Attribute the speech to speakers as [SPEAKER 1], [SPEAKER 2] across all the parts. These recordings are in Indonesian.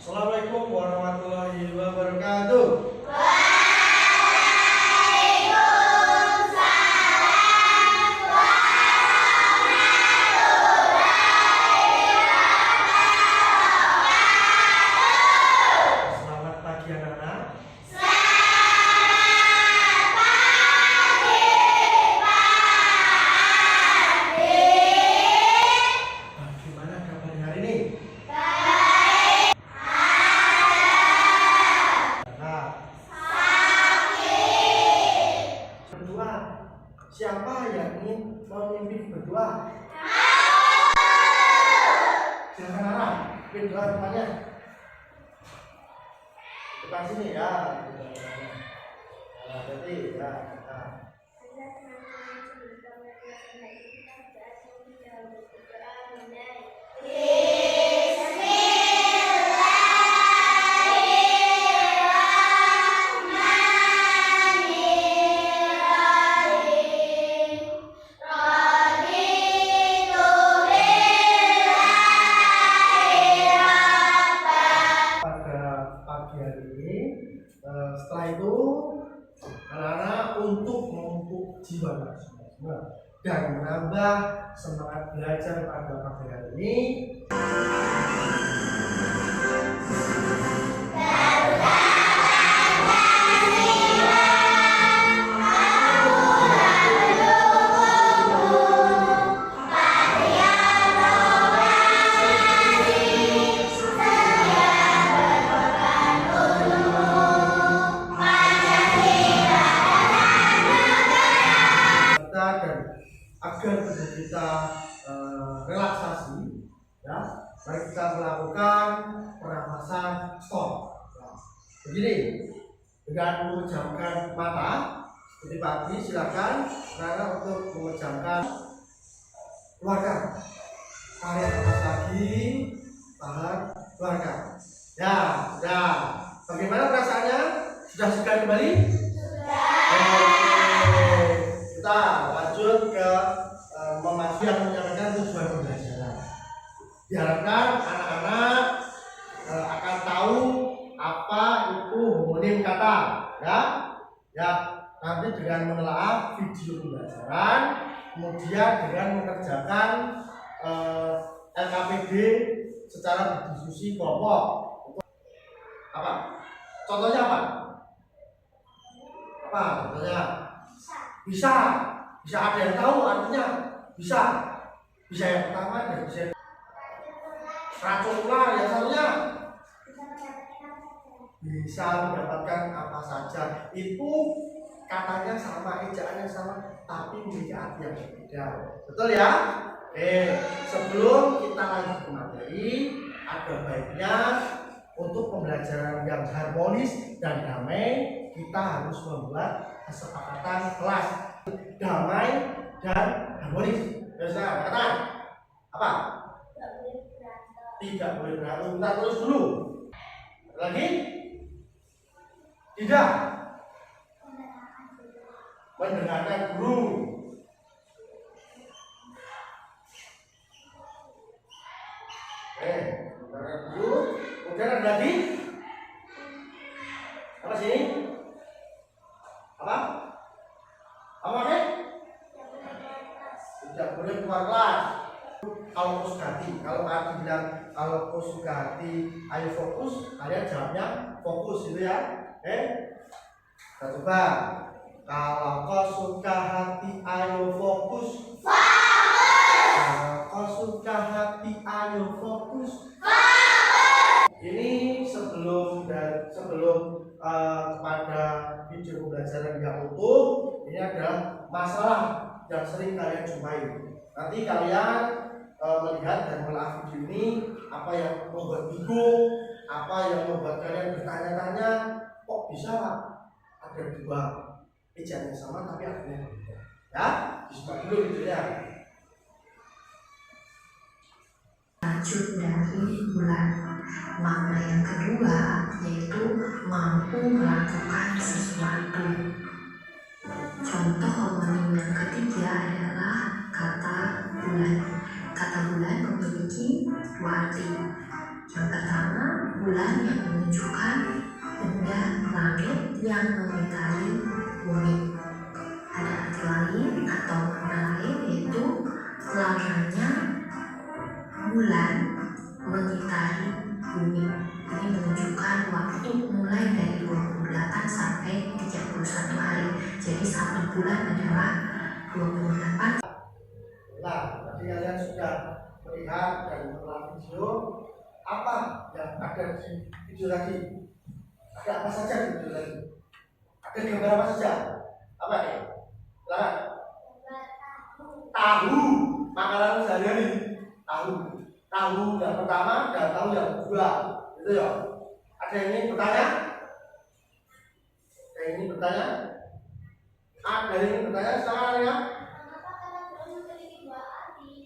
[SPEAKER 1] Assalamualaikum warahmatullahi wabarakatuh. Selamat pagi anak-anak. Bagaimana kabarnya hari ini? Berdoa. Siapa yang ingin memimpin berdoa? Silakan anak, pimpin doa depannya. Depan sini ya. Nah, berarti ya. Nah. Setelah itu anak-anak untuk memupuk jiwa semua dan menambah semangat belajar pada pagi hari ini. Agar tubuh kita relaksasi, ya, mari kita melakukan pernafasan stop. Nah, begini, dengan memejamkan mata seperti pagi, silakan karena untuk memejamkan, keluarkan, tarik nafas lagi, tahan, keluarkan. Ya, sudah. Bagaimana perasaannya? Sudah segar kembali? Kita lanjut ke memasuki yang menyampaikan tujuan pembelajaran. Diharapkan anak-anak akan tahu apa itu homonim kata, ya. Ya, nanti dengan menelaah video pembelajaran, kemudian dengan mengerjakan LKPD secara berdiskusi kelompok. Apa? Contohnya apa? Apa contohnya? Bisa ada yang tahu artinya bisa yang pertama dan racun ular, yang satunya bisa mendapatkan apa saja. Itu katanya sama, ejaannya sama, tapi memiliki arti yang berbeda. Betul ya? Sebelum kita lanjut ke materi, ada baiknya untuk pembelajaran yang harmonis dan damai, kita harus membuat kesepakatan kelas damai dan harmonis. Bisa katakan apa? Tidak boleh berantem. Kita terus dulu. Lagi? Tidak mendengarkan guru. Mendengarkan guru. Kemudian ada lagi? Apa sini? Apa? Apa nih? Tidak boleh keluar kelas. Kalau Kusugati, kalau Arti bilang kalau Kusugati, ayo fokus, kalian jawabnya fokus gitu ya. Kita coba. Kalau kau suka hati, ayo fokus. Kalau kau suka hati, ayo fokus. Ini sebelum kepada video pembelajaran yang utuh, ini adalah masalah yang sering kalian jumpai. Nanti kalian melihat dan menelaah video ini, apa yang membuat bingung, apa yang membuat kalian bertanya-tanya, kok bisa ada dua ejaan yang sama tapi artinya berbeda. Ya, disebut dulu videonya.
[SPEAKER 2] Lanjut dari bulan. Makna yang kedua yaitu mampu melakukan sesuatu. Contoh homonim yang ketiga adalah kata bulan. Kata bulan memiliki dua arti. Yang pertama, bulan yang menunjukkan benda langit yang mengitari bumi. Ada arti lain atau makna lain, yaitu lamanya bulan mengitari bumi. Ini menunjukkan waktu mulai dari 28 sampai 31 hari. Jadi satu bulan adalah 28.
[SPEAKER 1] Nah, tadi kalian sudah melihat dan menonton video. Apa yang ada di video tadi? Ada apa saja di video tadi? Ada gambar apa saja? Apa ya? Silakan. Tahu, makanan sehari-hari. Tahu yang pertama dan tahu yang kedua. Itu ya. Ada yang ingin bertanya? Ada yang ingin bertanya? Ada yang ingin bertanya? Silakan ya.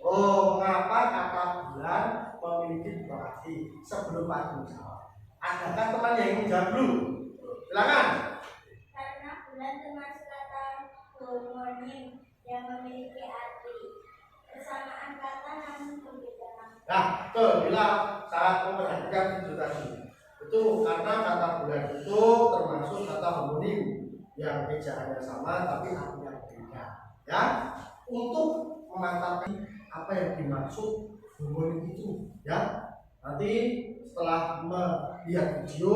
[SPEAKER 1] Oh, mengapa kata bulan memiliki dua arti? Sebelum Pak Adi menjawab, adakah teman yang ingin jawab dulu? Silakan.
[SPEAKER 3] Karena bulan termasuk kata homonim yang memiliki arti persamaan kata namun berbeda makna.
[SPEAKER 1] Nah, betul. Bila saat memperhatikan video tadi, itu karena kata bulan itu termasuk kata homonim yang ejaannya sama tapi artinya berbeda. Ya, untuk memantapkan apa yang dimaksud homonim itu, ya. Nanti setelah melihat video,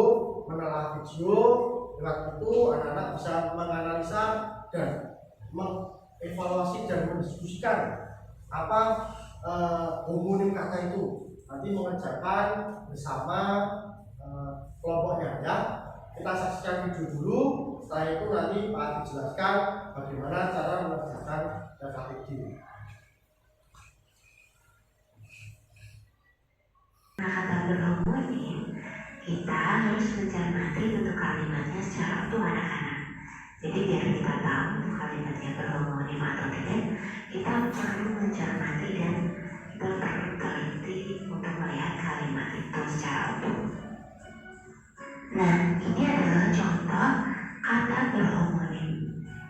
[SPEAKER 1] menelaah video, lewat itu anak-anak bisa menganalisa dan mengevaluasi dan mendiskusikan apa homonim kata itu. Nanti mengerjakan bersama kelompoknya, ya. Kita saksikan video dulu. Setelah itu nanti Pak Adi jelaskan bagaimana cara mengerjakan KKBD.
[SPEAKER 2] Kata berhomonim, kita harus mencermati bentuk kalimatnya secara utuh anak-anak. Jadi biar kita tahu kalimatnya berhomonim atau tidak, kita perlu mencermati dan kita perlu teliti untuk melihat kalimat itu secara utuh. Nah, ini adalah contoh kata berhomonim.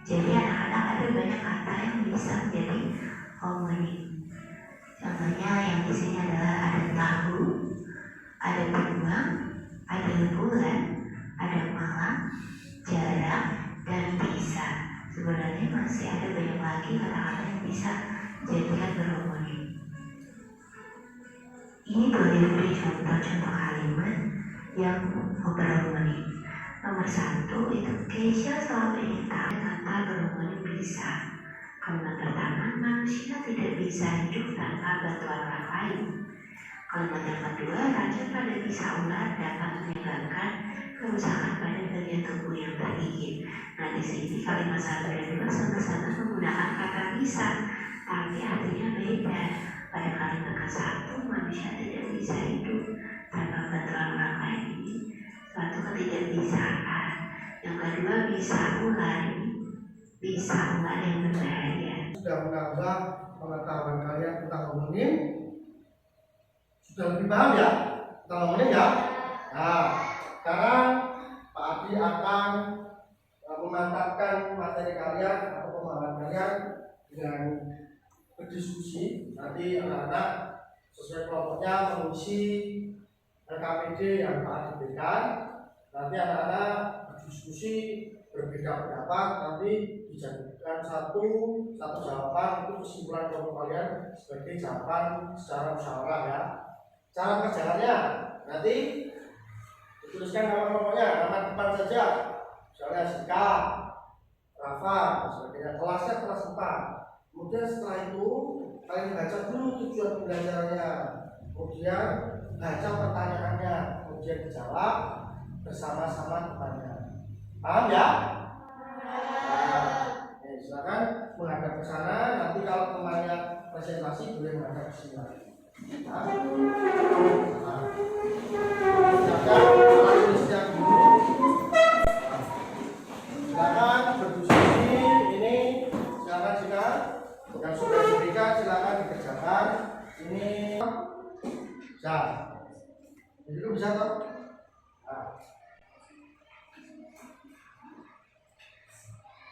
[SPEAKER 2] Jadi anak-anak ada banyak kata yang bisa menjadi homonim. Contohnya yang di sini adalah ada tahu, ada buang, ada bulan, ada malam, jarak, dan bisa. Sebenarnya masih ada banyak lagi kata-kata yang bisa dijadikan berhomonim. Ini boleh beri contoh-contoh kalimat yang berhomonim. Nomor 1 itu Keisha selalu ingin tahu kata berhomonim bisa. Kalimat pertama, manusia tidak bisa hidup tanpa bantuan orang lain. Kalimat yang kedua, racun pada bisa ular dapat menyebabkan kerusakan pada bagian tubuh yang tergigit. Nah, di sini kalimat 1 dan 2 sama-sama menggunakan kata bisa, tapi artinya beda. Pada kalimat ke-1, manusia tidak bisa hidup tanpa bantuan orang lain. Ini suatu ketidakbisaan. Yang kedua, bisa ular yang berbahaya.
[SPEAKER 1] Sudah menambah pengetahuan kalian tentang homonim. Sudah lebih paham ya tentang homonim ya? Nah, sekarang Pak Adi akan memantapkan materi kalian atau pemahaman kalian dengan berdiskusi. Nanti anak-anak sesuai kelompoknya mengisi RKPD yang Pak Adi berikan. Nanti anak-anak berdiskusi berbeda pendapat, nanti dijadikan satu jawaban, itu kesimpulan kelompok kalian sebagai jawaban secara musyawarah, ya. Cara kerjaannya nanti dituliskan nama kelompoknya, nama depan saja, misalnya Sika, Rafa, dan sebagainya. Kelasnya kelas 4. Kemudian setelah itu kalian baca dulu tujuan pembelajarannya, kemudian baca pertanyaannya, kemudian dijawab bersama-sama depannya. Paham ya? Silakan menghadap ke sana. Nanti kalau temannya presentasi boleh menghadap ke sini lagi. Silakan berdiskusi. Ini silakan jika yang sudah diberikan silakan dikerjakan. Ini bisa. Jadi itu bisa toh?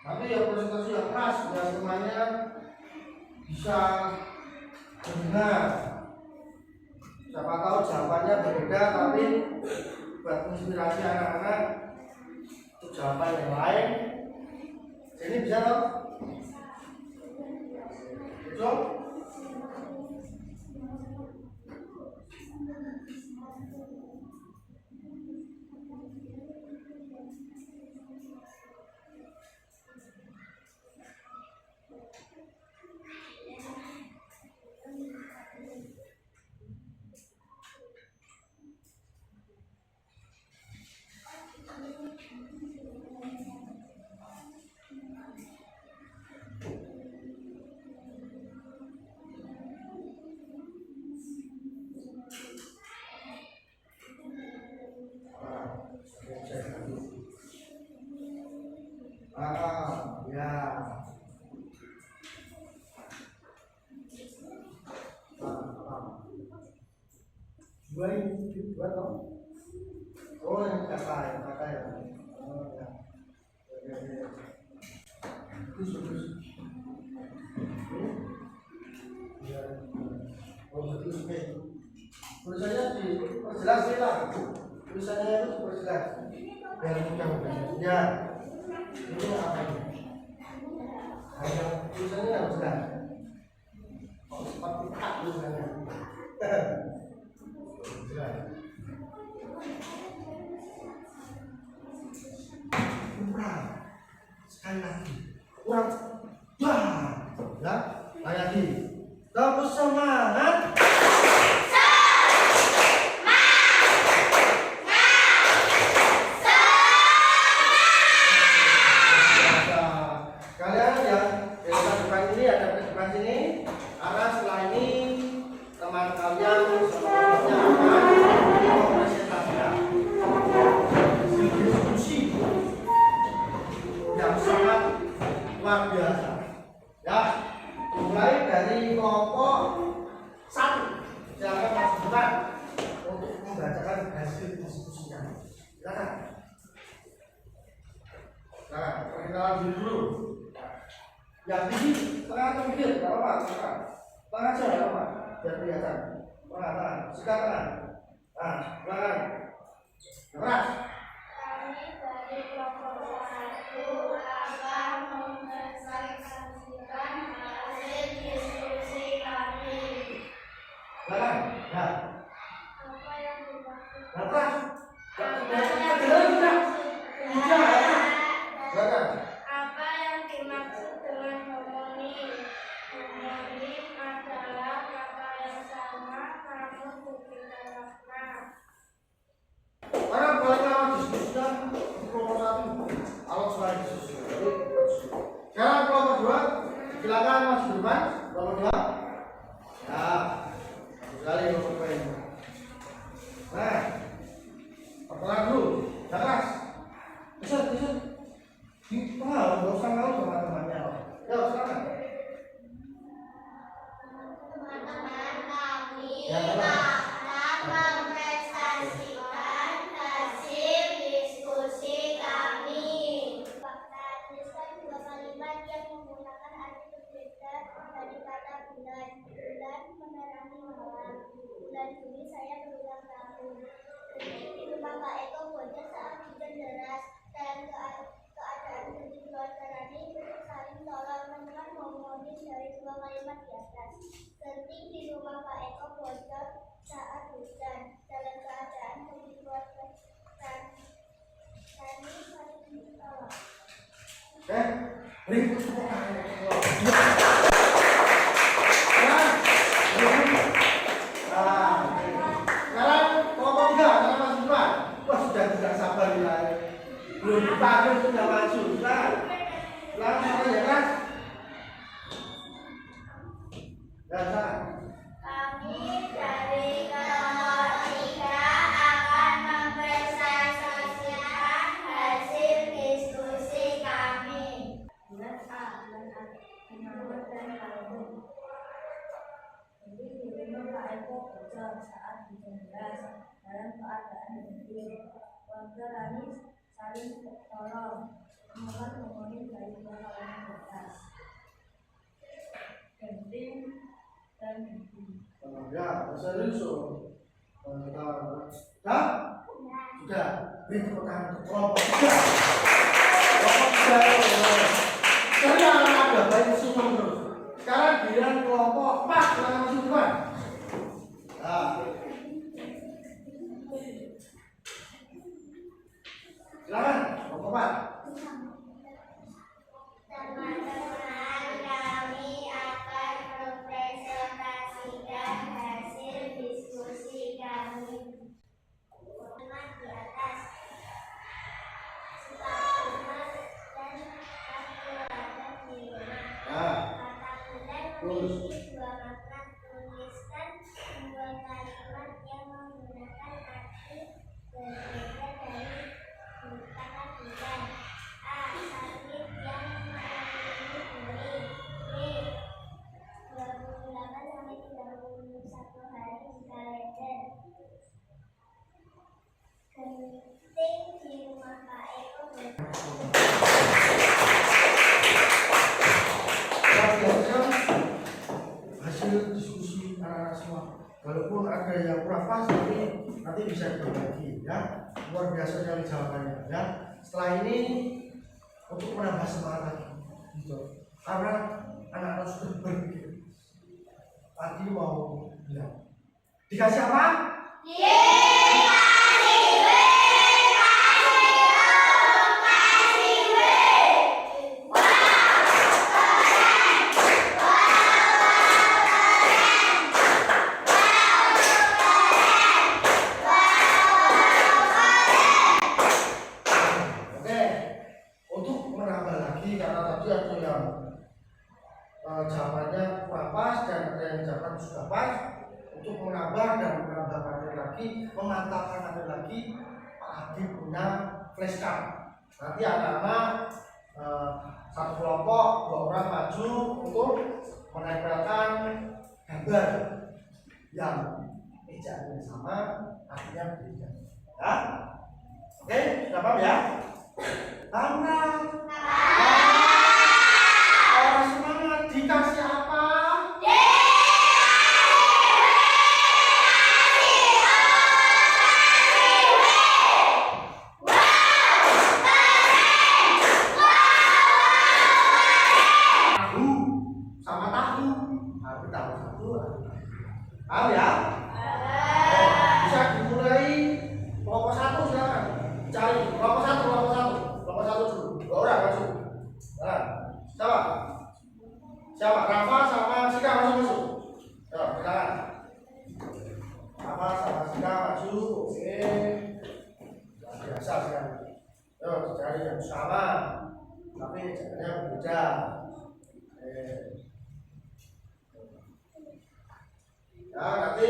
[SPEAKER 1] Nanti ya presentasi yang keras biar semuanya bisa mendengar. Siapa tahu jawabannya berbeda, tapi buat inspirasi anak-anak untuk jawaban yang lain. Ini bisa toh? Betul? Ya. Dua toh? Oh, yang kata ya. Oh, ya. Oke. Terus. Ya. Oh, terus oke. Tulisannya diperjelas lah. Tulisannya itu diperjelas. Biar mudah. Ya. Ini apa ini? Hanya tulisannya harus jelas. Oh, seperti tak tulisannya. Jelas. Kurang. Sekali lagi. Kurang. Ya. Lagi. Terus semangat. Kalian ya, depan ini ada depan sini. Karena setelah ini teman kalian semuanya akan mempresentasikan diskusi yang sangat luar biasa. Ya, mulai dari kelompok 1. Silakan Mas Bukan untuk membacakan hasil diskusinya. Silakan. Nah, perkenalan diri dulu. Yang di tengah atau pinggir, tidak apa-apa. Tengah aja, tidak apa-apa. Biar kelihatan. Tengah. Silakan. Nah, silakan. Keras.
[SPEAKER 3] Kami dari kelompok 1 akan mempresentasikan hasil diskusi kami.
[SPEAKER 1] Silakan. Ya.
[SPEAKER 3] Apa yang dimaksud?
[SPEAKER 1] Keras.
[SPEAKER 3] Apa yang dimaksud dengan homonim? Homonim adalah kata yang sama namun berbeda makna.
[SPEAKER 1] Sekarang mulai diskusinya kelompok 1. Alat selain diskusi. Sekarang kelompok 2. Silakan Mas Firman. Kelompok 2. Ya. Sekali kelompok 2 ini. Nah. Perkenalan dulu. Keras. Bisa. Nggak usah malu teman-temannya. Ya, silakan.
[SPEAKER 3] Teman-teman, kami
[SPEAKER 1] Ya, silakan.
[SPEAKER 3] akan mempresentasikan hasil diskusi kami. Tuliskan 2 kalimat yang menggunakan arti berbeda dari kata bulan. Bulan menerangi malam. Bulan Juni saya berulang tahun. Di rumah Pak Eko bocor saat hujan deras dan keadaan genting keluarga Rani saling tolong menekan homonim dari 2 kalimat di atas. Genting di rumah Pak Eko bocor saat hujan. Dalam keadaan genting keluarga Rani saling tolong.
[SPEAKER 1] Beri tepuk tangan. Sekarang kelompok 3, Mas Firman. Wah, sudah tidak sabar ya. Belum dipanggil sudah masuk. Langsung ya kan? Dasar.
[SPEAKER 3] Kami dari kelompok 3 akan mempresentasikan hasil diskusi kami. Bulan A. Menurut dan kalender. Jadi di rumah Pak Eko bocor saat hujan deras dalam keadaan genting. Keluarga Rani saling tolong menekan homonim dari 2 kalimat di atas. Genting dan genting.
[SPEAKER 1] Ya, serius. Sudah? Sudah. Beri tepuk tangan untuk kelompok 3. Kelompok 3. Jadi anak ada baik semua terus. Sekarang giliran kelompok 4 silakan masuk depan. Nah. Silakan kelompok 4.
[SPEAKER 3] Teman-teman, kami akan mempresentasikan hasil diskusi kami. Teman di atas. Sifat rumah dan kekuatan di rumah. Kata bulan memiliki 2 makna. Tuliskan 2 kalimat yang menggunakan arti berbeda dari kata bulan. A. Satelit yang mengelilingi bumi. B. 28 sampai 31 hari di kalender. Genting di rumah Pak Eko
[SPEAKER 1] Hasil diskusi anak-anak semua. Walaupun ada yang kurang pas, tapi nanti bisa dibagi ya. Luar biasa sekali jawabannya ya. Setelah ini untuk menambah semangat lagi, gitu. Karena anak-anak sudah berpikir. Tadi mau bilang dikasih apa? Jawabannya kurang pas dan ada yang jawaban sudah pas. Untuk menambah dan menambah materi lagi, memantapkan materi lagi, Pak Hadi punya flashcard. Nanti anak-anak satu kelompok 2 orang maju untuk menempelkan gambar yang ejaannya sama, artinya berbeda. Ya, oke, sudah paham ya? Paham? Orang semangat dikasih apa? Tahu sama tahu. Aku tahu satu. Paham ya? Bisa dimulai kelompok 1 silakan. Cari kelompok 1 dulu. 2 orang masuk. Nah, siapa? Rafa sama Sika masuk. Yo, silakan. Rafa sama Sika maju. Oke. Luar biasa sekali. Yo, cari yang sama. Tapi caranya berbeda. Ya, nanti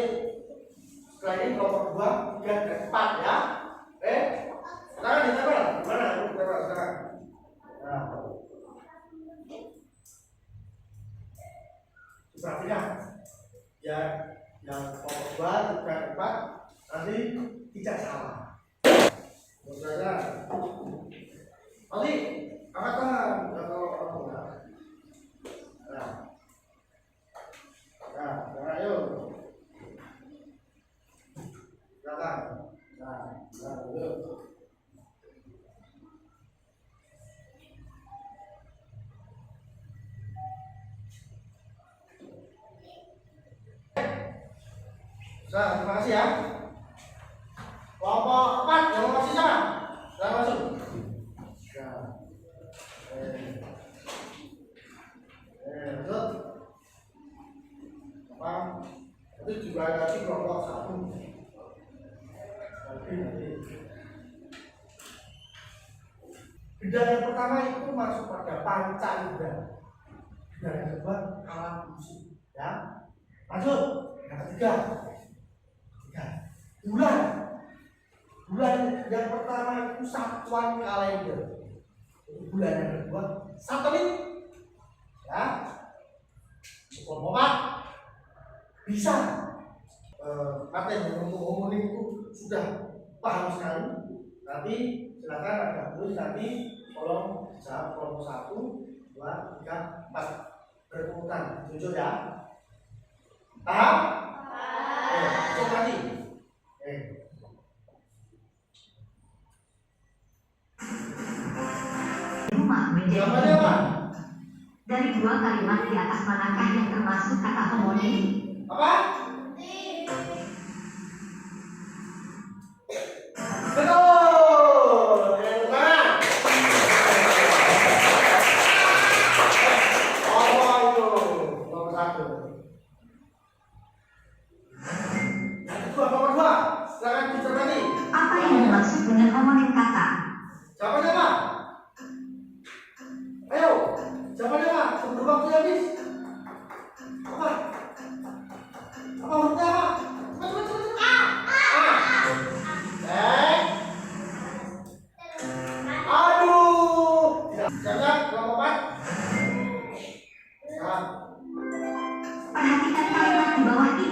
[SPEAKER 1] setelah ini kelompok 2, 3, dan 4 ya. Silakan ditempel. Gimana? Silakan. Nah. Perhatikan ya, yang kelompok 2, 3, 4 nanti tidak salah. Saudara, nanti angkat tangan kalau kamu enggak. Nah, yuk. Silakan. Yuk. Nah, terima kasih ya. Kelompok 4 yang masih sama. Silahkan masuk. Lanjut. Apa? Itu juga lagi kelompok 1. Bidang yang pertama itu masuk pada panca indera. Bidang yang kedua alat musik. Ya. Lanjut. Yang ketiga. Bulan yang pertama itu satuan kalender. Bulan yang kedua satelit. Ya. Kelompok 4 bisa materi yang untuk umum itu sudah paham sekali. Nanti silakan ada tulis nanti tolong jawab kelompok 1, 2, 3, 4 berurutan. Jujur ya. Paham? Cek lagi.
[SPEAKER 2] menjadi
[SPEAKER 1] Jawabannya apa?
[SPEAKER 2] Dari dua kalimat di atas manakah yang termasuk kata homonim?
[SPEAKER 1] Apa? Betul. Yang mana? Apa itu? Nomor 1. Yang kedua, nomor 2. Silakan dicermati.
[SPEAKER 2] Apa yang dimaksud dengan homonim kata?
[SPEAKER 1] Jawabannya apa? Ayo, jawabannya apa? Sebelum waktu habis. Apa? Apa hurufnya apa? Cepat, cepat, cepat. Aduh. Jangan, kelompok 4. Nah,
[SPEAKER 2] Perhatikan kalimat di bawah ini.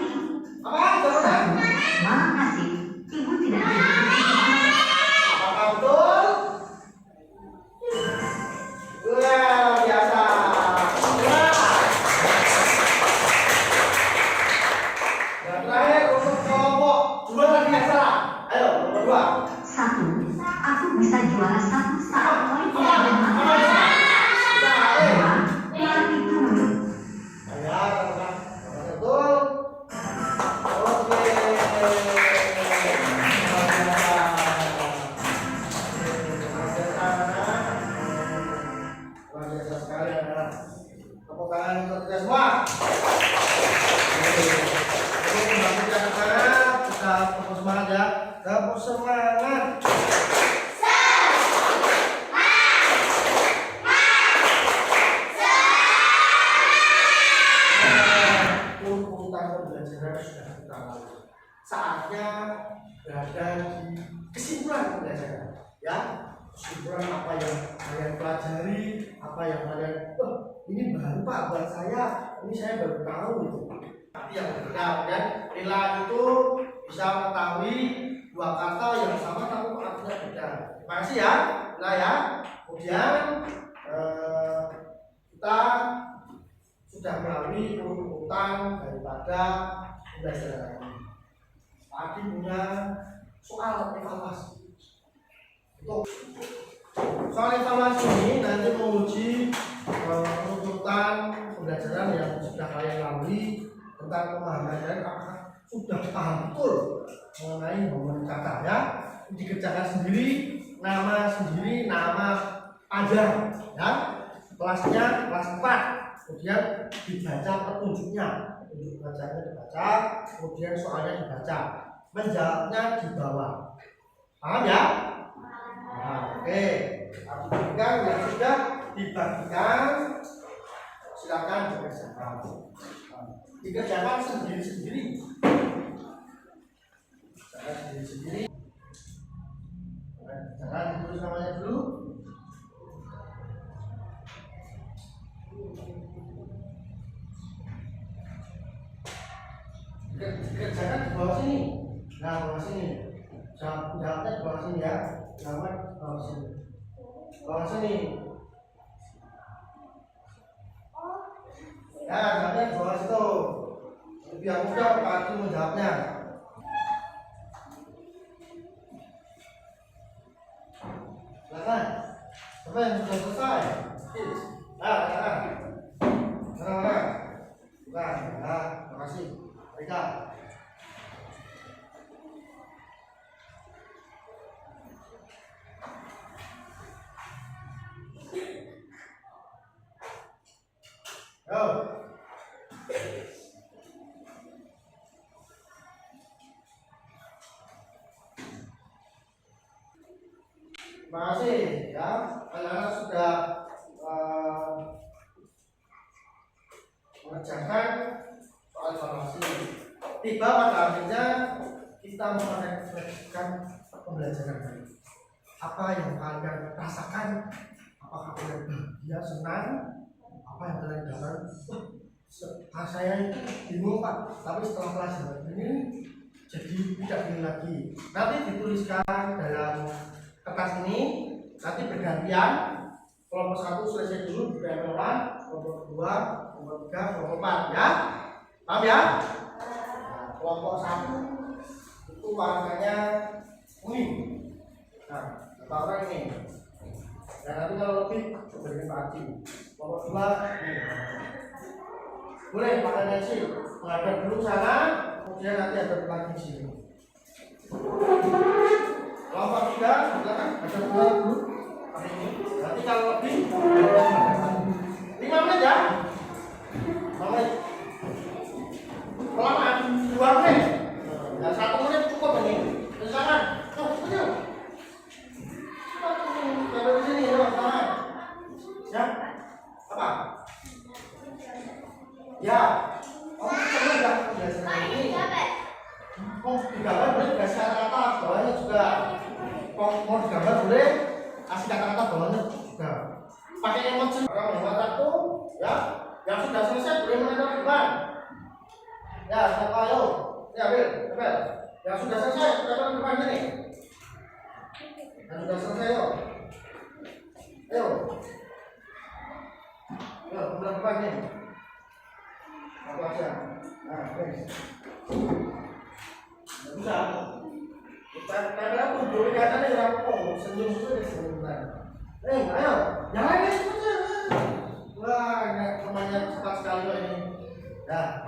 [SPEAKER 1] apa jawabannya?
[SPEAKER 2] Malam nasib, ibu tidak bisa.
[SPEAKER 1] Apakah betul? Luar biasa. Dan terakhir untuk kelompok 2 tadi yang salah. Ayo, nomor 2.
[SPEAKER 2] 1. Aku bisa juara 1 saat poin
[SPEAKER 1] Apa?
[SPEAKER 2] yang
[SPEAKER 1] Apa?
[SPEAKER 2] bermasalah.
[SPEAKER 1] Apa?
[SPEAKER 2] 2. Ular itu menurut.
[SPEAKER 1] Ya, apakah betul? Oke. Luar biasa sekali anak. Tepuk tangan untuk kita semua. Oke, kembali ke sana. Kita tepuk semangat ya. Tepuk semangat. Tuntutan pembelajaran sudah kita lalui. Saatnya berada di kesimpulan pembelajaran. Ya, kesimpulan apa yang kalian pelajari, apa yang kalian, ini baru Pak buat saya, ini saya baru tahu itu. Tapi yang benar dan Lila itu bisa mengetahui dua kata yang sama tapi artinya beda. Terima kasih ya, Lila ya. Kemudian kita sudah melalui urutan daripada pembelajaran ini. Tadi punya soal evaluasi. Untuk soal evaluasi ini nanti menguji urutan pembelajaran yang sudah kalian lalui tentang pemahaman dan apakah sudah paham betul mengenai homonim kata ya. Dikerjakan sendiri, nama panjang ya. Kelasnya kelas 4. Kemudian dibaca petunjuknya, petunjuk bacanya dibaca, kemudian soalnya dibaca, menjawabnya di bawah. Paham ya? Nah, oke. Bagikan yang sudah dibagikan, silakan dikerjakan. Dikerjakan sendiri-sendiri. Jangan ditulis namanya dulu. Dikerjakan di bawah sini. Nah, bawah sini. Jawabnya di bawah sini ya. Jawabnya di bawah sini. Bawah sini. Ya, jawabnya di bawah situ. Biar mudah Pak Adi menjawabnya. Silakan. Siapa yang sudah selesai? Silakan. Silakan. Bukan. Nah, terima kasih. Rika. Yo. Terima kasih ya. Anak-anak sudah mengerjakan soal evaluasi. Tiba pada akhirnya kita merefleksikan pembelajaran tadi. Apa yang kalian rasakan? Apakah kalian bahagia, senang? Apa yang kalian dapat? Saya itu bingung Pak, tapi setelah pelajaran ini jadi tidak bingung lagi. Nanti dituliskan dalam kertas ini, nanti bergantian. Kelompok 1 selesai dulu di PML1, kelompok 2, kelompok 3, kelompok 4 ya. Paham ya? Nah, kelompok 1 itu warnanya kuning. Nah, berapa orang ini? Dan nanti kalau lebih berikan Pak Haji. Nomor 2 ini. Boleh pakai nasi menghadap dulu sana, kemudian nanti ada lagi di sini. Kelompok 3 silakan ada dulu. Pakai ini. Nanti kalau lebih 5 menit ya. 5 menit. Kelamaan 2 menit. Ya 1 menit cukup ini. Silakan. Tuh, ayo. Coba di sini ya, tangan. Ya. Apa? Ya. Oh, coba enggak biasanya ini. Oh, digambar boleh dikasih kata-kata bawahnya juga. Mau digambar boleh kasih kata-kata bawahnya juga. Pakai emoji. Kalau hemat waktu, ya. Yang sudah selesai boleh menentukan depan. Ya, siapa ayo? Ya, Bil, Bil. Yang sudah selesai menentukan depan sini. Yang sudah selesai yuk. Ayo. Yuk, bulan depan nih. Aku aja. Nah, guys. Bisa. Kita kudu katanya rampung, senyum itu sebentar. Ayo, yang lain aja. Wah, temannya cepat sekali loh ini. Ya.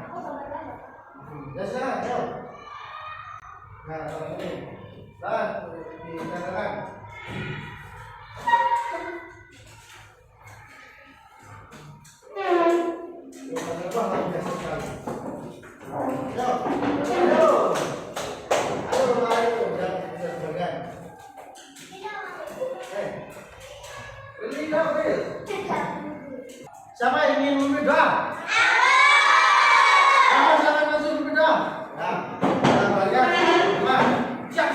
[SPEAKER 1] Ya sudah, ayo. Nah, kalau ini. Nah, dikatakan. Siapa yang ingin memberi doa? Siapa masuk memberi doa? Ya, kita balikan. Siap.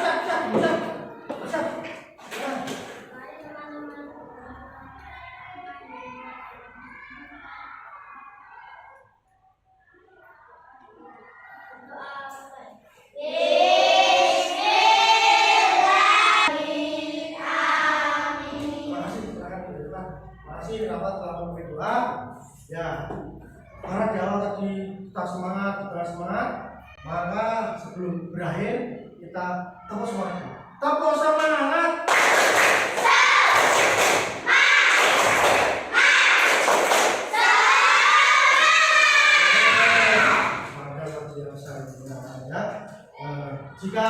[SPEAKER 1] Terima kasih rapat telah memberi doa. Ya, karena di awal tadi kita semangat, maka sebelum berakhir kita tepuk semangat. Tepuk semangat. Jika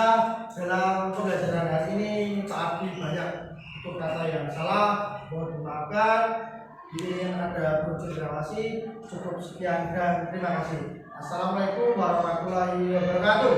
[SPEAKER 1] dalam pembelajaran hari ini Pak Abdi banyak tutur kata yang salah, mohon dimaafkan. Ini ada brosur gramasi. Cukup sekian dan terima kasih. Assalamualaikum warahmatullahi wabarakatuh.